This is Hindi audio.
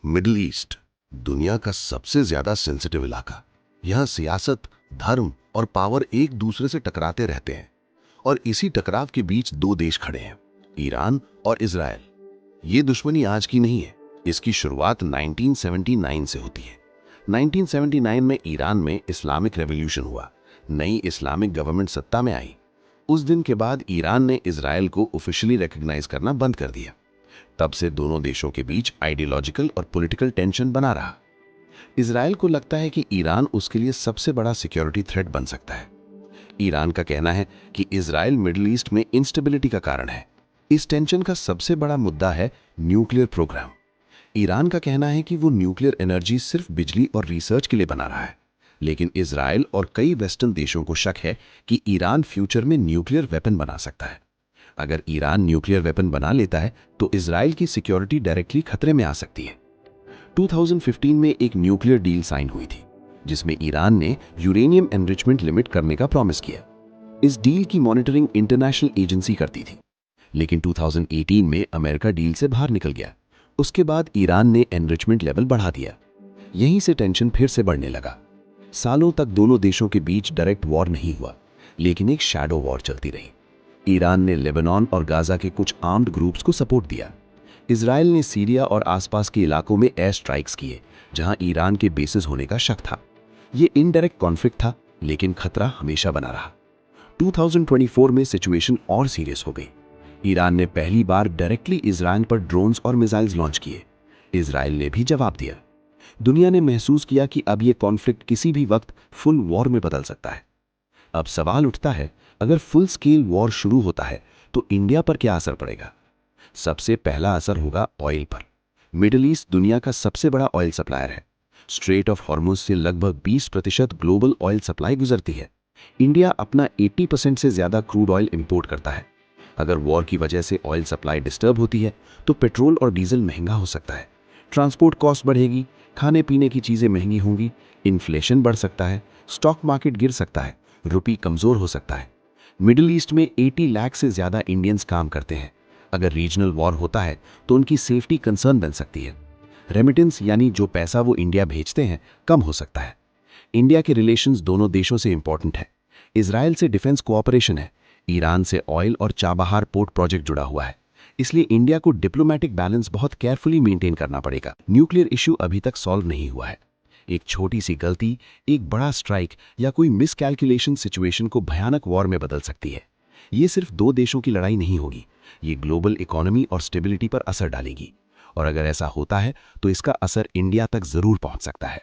मिडिल ईस्ट दुनिया का सबसे ज्यादा सेंसिटिव इलाका। यहाँ सियासत, धर्म और पावर एक दूसरे से टकराते रहते हैं और इसी टकराव के बीच दो देश खड़े हैं, ईरान और इजराइल। ये दुश्मनी आज की नहीं है, इसकी शुरुआत 1979 से होती है। 1979 में ईरान में इस्लामिक रेवोल्यूशन हुआ, नई इस्लामिक गवर्नमेंट सत्ता में आई। उस दिन के बाद ईरान ने इजराइल को ऑफिशियली रिकॉग्नाइज करना बंद कर दिया। तब से दोनों देशों के बीच आइडियोलॉजिकल और पॉलिटिकल टेंशन बना रहा। इजराइल को लगता है कि ईरान उसके लिए सबसे बड़ा सिक्योरिटी थ्रेट बन सकता है। ईरान का कहना है कि इजराइल मिडिल ईस्ट में इंस्टेबिलिटी का कारण है। इस टेंशन का सबसे बड़ा मुद्दा है न्यूक्लियर प्रोग्राम। ईरान का कहना है कि वो न्यूक्लियर एनर्जी सिर्फ बिजली और रिसर्च के लिए बना रहा है, लेकिन इजराइल और कई वेस्टर्न देशों को शक है कि ईरान फ्यूचर में न्यूक्लियर वेपन बना सकता है। अगर ईरान न्यूक्लियर वेपन बना लेता है तो इजराइल की सिक्योरिटी डायरेक्टली खतरे में आ सकती है। 2015 में एक न्यूक्लियर डील साइन हुई थी, जिसमें ईरान ने यूरेनियम एनरिचमेंट लिमिट करने का प्रॉमिस किया। इस डील की मॉनिटरिंग इंटरनेशनल एजेंसी करती थी, लेकिन 2018 में अमेरिका डील से बाहर निकल गया। उसके बाद ईरान ने एनरिचमेंट लेवल बढ़ा दिया। यहीं से टेंशन फिर से बढ़ने लगा। सालों तक दोनों देशों के बीच डायरेक्ट वॉर नहीं हुआ, लेकिन एक शैडो वॉर चलती रही। ईरान ने लेबनान और गाजा के कुछ आर्म्ड ग्रुप्स को सपोर्ट दिया। इजराइल ने सीरिया और आसपास के इलाकों में एयर स्ट्राइक्स किए, जहां ईरान के बेसिस होने का शक था। ये इनडायरेक्ट कॉन्फ्लिक्ट था, लेकिन खतरा हमेशा बना रहा। 2024 में सिचुएशन और सीरियस हो गई। ईरान ने पहली बार डायरेक्टली इजराइल पर ड्रोन्स और मिसाइल्स लॉन्च किए। इजराइल ने भी जवाब दिया। दुनिया ने महसूस किया कि अब ये कॉन्फ्लिक्ट किसी भी वक्त फुल वॉर में बदल सकता है। अब सवाल उठता है, अगर फुल स्केल वॉर शुरू होता है तो इंडिया पर क्या असर पड़ेगा? सबसे पहला असर होगा ऑयल पर। मिडिल ईस्ट दुनिया का सबसे बड़ा ऑयल सप्लायर है। स्ट्रेट ऑफ हॉर्मुज से लगभग 20% ग्लोबल ऑयल सप्लाई गुजरती है। इंडिया अपना 80% से ज्यादा क्रूड ऑयल इंपोर्ट करता है। अगर वॉर की वजह से ऑयल सप्लाई डिस्टर्ब होती है तो पेट्रोल और डीजल महंगा हो सकता है, ट्रांसपोर्ट कॉस्ट बढ़ेगी, खाने पीने की चीजें महंगी होंगी, इन्फ्लेशन बढ़ सकता है, स्टॉक मार्केट गिर सकता है, रुपी कमजोर हो सकता है। मिडिल ईस्ट में 80 लाख से ज्यादा इंडियंस काम करते हैं। अगर रीजनल वॉर होता है तो उनकी सेफ्टी कंसर्न बन सकती है। रेमिटेंस यानी जो पैसा वो इंडिया भेजते हैं कम हो सकता है। इंडिया के रिलेशंस दोनों देशों से इंपॉर्टेंट है। इजराइल से डिफेंस कोऑपरेशन है, ईरान से ऑयल और चाबहार पोर्ट प्रोजेक्ट जुड़ा हुआ है। इसलिए इंडिया को डिप्लोमेटिक बैलेंस बहुत केयरफुली मेंटेन करना पड़ेगा। न्यूक्लियर इश्यू अभी तक सॉल्व नहीं हुआ है। एक छोटी सी गलती, एक बड़ा स्ट्राइक या कोई मिसकैलकुलेशन सिचुएशन को भयानक वॉर में बदल सकती है। ये सिर्फ दो देशों की लड़ाई नहीं होगी, ये ग्लोबल इकोनॉमी और स्टेबिलिटी पर असर डालेगी। और अगर ऐसा होता है तो इसका असर इंडिया तक जरूर पहुंच सकता है।